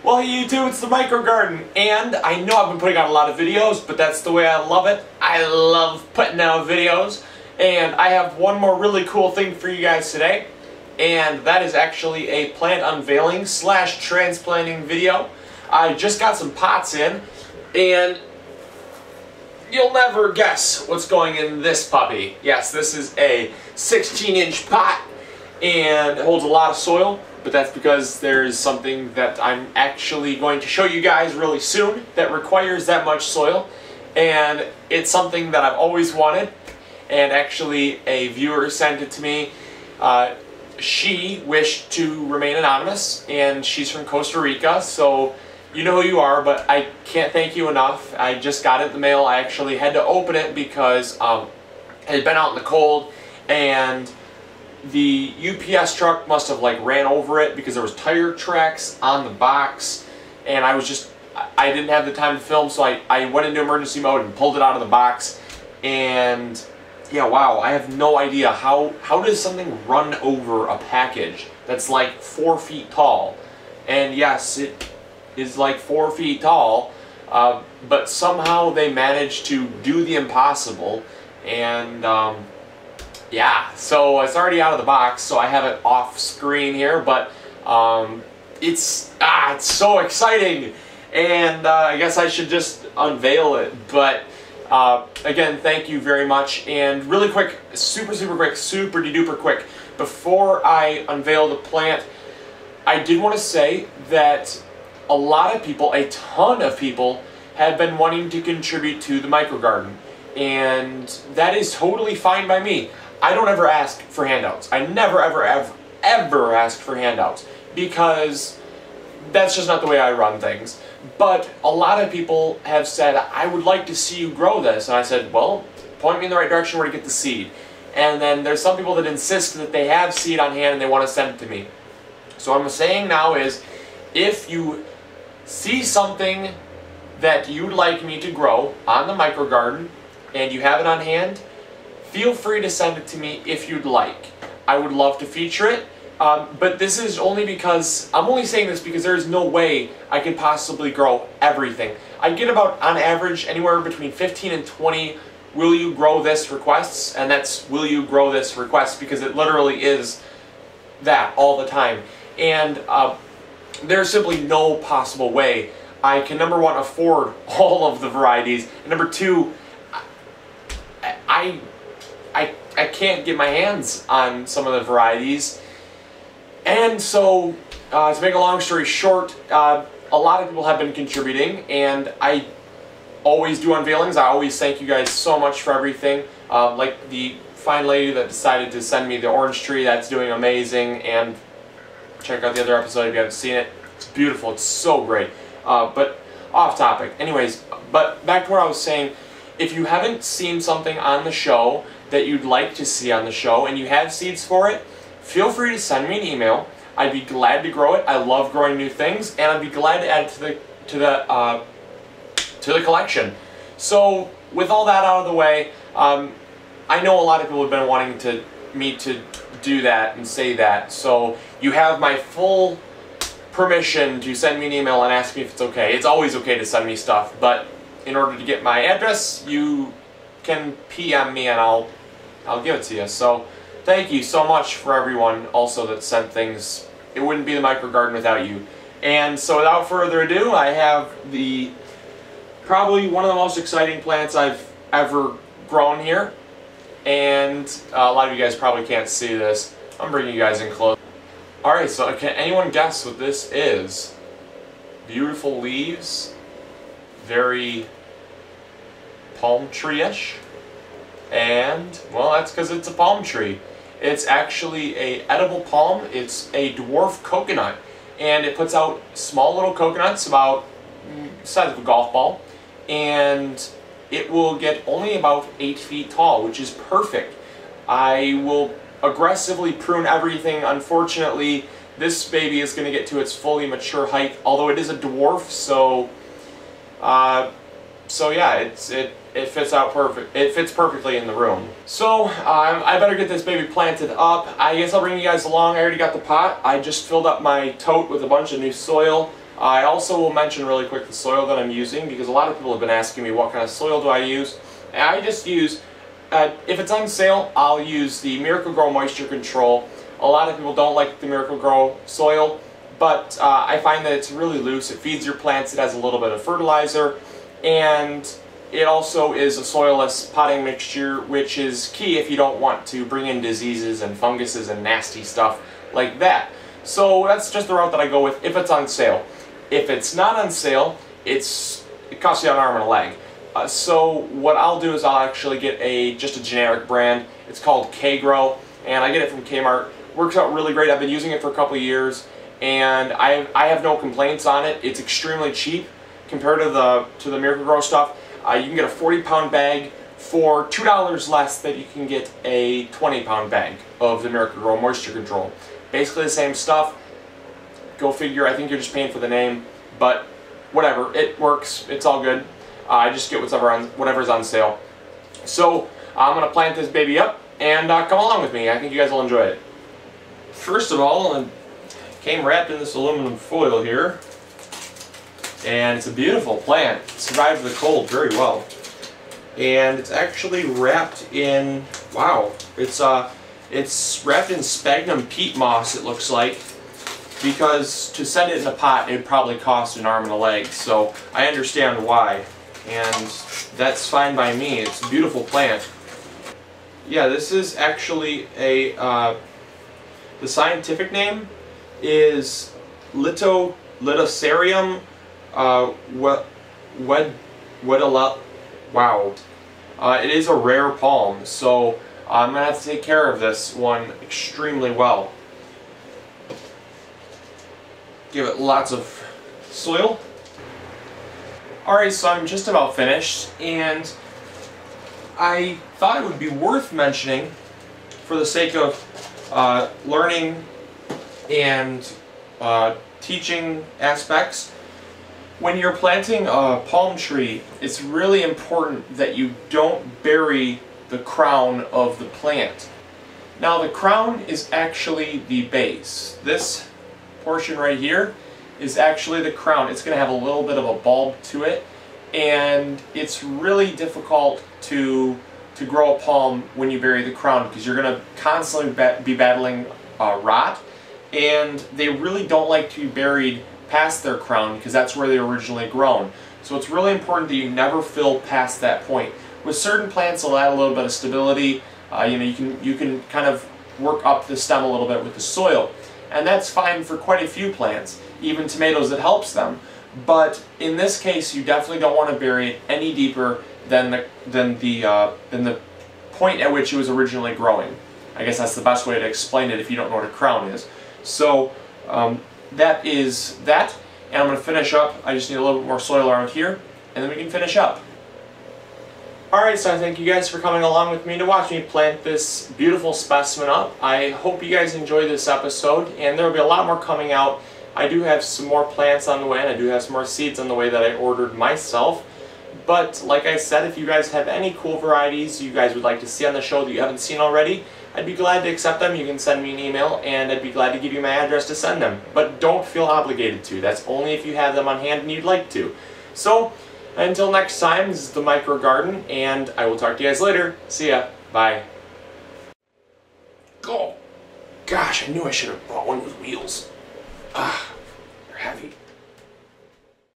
Well, hey YouTube, it's the MIcrogarden, and I know I've been putting out a lot of videos, but that's the way I love it. I love putting out videos, and I have one more really cool thing for you guys today, and that is actually a plant unveiling / transplanting video. I just got some pots in, and you'll never guess what's going in this puppy. Yes, this is a 16-inch pot, and it holds a lot of soil. But that's because there's something that I'm actually going to show you guys really soon that requires that much soil. And it's something that I've always wanted. And actually a viewer sent it to me. She wished to remain anonymous, and she's from Costa Rica, so you know who you are, but I can't thank you enough. I just got it in the mail. I actually had to open it because it had been out in the cold, and the UPS truck must have ran over it because there was tire tracks on the box, and I didn't have the time to film, so I went into emergency mode and pulled it out of the box. And yeah, wow, I have no idea how does something run over a package that's 4 feet tall. And yes, it is 4 feet tall, but somehow they managed to do the impossible. And yeah, so it's already out of the box, so I have it off screen here, but it's so exciting, and I guess I should just unveil it. But again, thank you very much. And really quick, super quick, super duper quick, before I unveil the plant, I did want to say that a lot of people, a ton of people, have been wanting to contribute to the MIcrogarden, and that is totally fine by me. I don't ever ask for handouts. I never ever ask for handouts, because that's just not the way I run things. But a lot of people have said, I would like to see you grow this. And I said, well, point me in the right direction where to get the seed. And then there's some people that insist that they have seed on hand and they want to send it to me. So what I'm saying now is, if you see something that you'd like me to grow on the MIcrogarden and you have it on hand, feel free to send it to me if you'd like. I would love to feature it, but this is only because, I'm only saying this because there is no way I could possibly grow everything. I get about, on average, anywhere between 15 and 20 will you grow this requests, and that's will you grow this requests, because it literally is that all the time. And there's simply no possible way I can, number one, afford all of the varieties, and number two, I can't get my hands on some of the varieties. And so, to make a long story short, a lot of people have been contributing, and I always do unveilings. I always thank you guys so much for everything. Like the fine lady that decided to send me the orange tree, that's doing amazing, and check out the other episode if you haven't seen it. It's beautiful, it's so great. But off topic. Anyways, but back to what I was saying. If you haven't seen something on the show that you'd like to see on the show and you have seeds for it, feel free to send me an email. I'd be glad to grow it. I love growing new things, and I'd be glad to add it to the collection. So with all that out of the way, I know a lot of people have been wanting me to do that and say that. So you have my full permission to send me an email and ask me if it's okay. It's always okay to send me stuff, but in order to get my address, you can PM me and I'll give it to you. So thank you so much for everyone also that sent things. It wouldn't be the MIcrogarden without you. And so without further ado, I have probably one of the most exciting plants I've ever grown here. And a lot of you guys probably can't see this. I'm bringing you guys in close. Alright, so can anyone guess what this is? Beautiful leaves. Very palm tree-ish. And, well, that's because it's a palm tree. It's actually a edible palm. It's a dwarf coconut. And it puts out small little coconuts about the size of a golf ball. And it will get only about 8 feet tall, which is perfect. I will aggressively prune everything. Unfortunately, this baby is going to get to its fully mature height, although it is a dwarf, so yeah, it fits out perfect. It fits perfectly in the room. So I better get this baby planted up. I guess I'll bring you guys along. I already got the pot. I just filled up my tote with a bunch of new soil. I also will mention really quick the soil that I'm using, because a lot of people have been asking me what kind of soil do I use. And I just use, if it's on sale, I'll use the MIcrogarden Moisture Control. A lot of people don't like the MIcrogarden soil, but I find that it's really loose. It feeds your plants, it has a little bit of fertilizer, and it also is a soilless potting mixture, which is key if you don't want to bring in diseases and funguses and nasty stuff like that. So that's just the route that I go with if it's on sale. If it's not on sale, it costs you an arm and a leg. So what I'll do is I'll actually get just a generic brand. It's called K-Grow, and I get it from Kmart. Works out really great. I've been using it for a couple of years, and I have no complaints on it. It's extremely cheap compared to the MIcrogarden stuff. You can get a 40-pound bag for $2 less than you can get a 20-pound bag of the MIcrogarden Moisture Control. Basically the same stuff. Go figure, I think you're just paying for the name, but whatever, it works, it's all good. I just get whatever's on sale. So I'm going to plant this baby up, and come along with me. I think you guys will enjoy it. First of all, it came wrapped in this aluminum foil here, and it's a beautiful plant. It survived the cold very well. And it's actually wrapped in, wow, it's wrapped in sphagnum peat moss, it looks like, because to set it in a pot it'd probably cost an arm and a leg, so I understand why, and that's fine by me. It's a beautiful plant. Yeah, this is actually the scientific name is Litosarium wow. It is a rare palm, so I'm going to have to take care of this one extremely well. Give it lots of soil. Alright, so I'm just about finished, and I thought it would be worth mentioning, for the sake of learning and teaching aspects, when you're planting a palm tree, it's really important that you don't bury the crown of the plant. Now the crown is actually the base. This portion right here is actually the crown. It's going to have a little bit of a bulb to it, and it's really difficult to grow a palm when you bury the crown, because you're going to constantly be battling rot, and they really don't like to be buried past their crown because that's where they were originally grown. So it's really important that you never fill past that point. With certain plants, it'll add a little bit of stability. You can kind of work up the stem a little bit with the soil, and that's fine for quite a few plants. Even tomatoes, it helps them. But in this case, you definitely don't want to bury it any deeper than the point at which it was originally growing. I guess that's the best way to explain it if you don't know what a crown is. So that is that, and I'm going to finish up. I just need a little bit more soil around here, and then we can finish up. Alright, so I thank you guys for coming along with me to watch me plant this beautiful specimen up. I hope you guys enjoyed this episode, and there will be a lot more coming out. I do have some more plants on the way, and I do have some more seeds on the way that I ordered myself. But like I said, if you guys have any cool varieties you guys would like to see on the show that you haven't seen already, I'd be glad to accept them. You can send me an email, and I'd be glad to give you my address to send them. But don't feel obligated to. That's only if you have them on hand and you'd like to. So, until next time, this is the MIcrogarden, and I will talk to you guys later. See ya. Bye. Oh, gosh, I knew I should have bought one with wheels. Ah, they're heavy.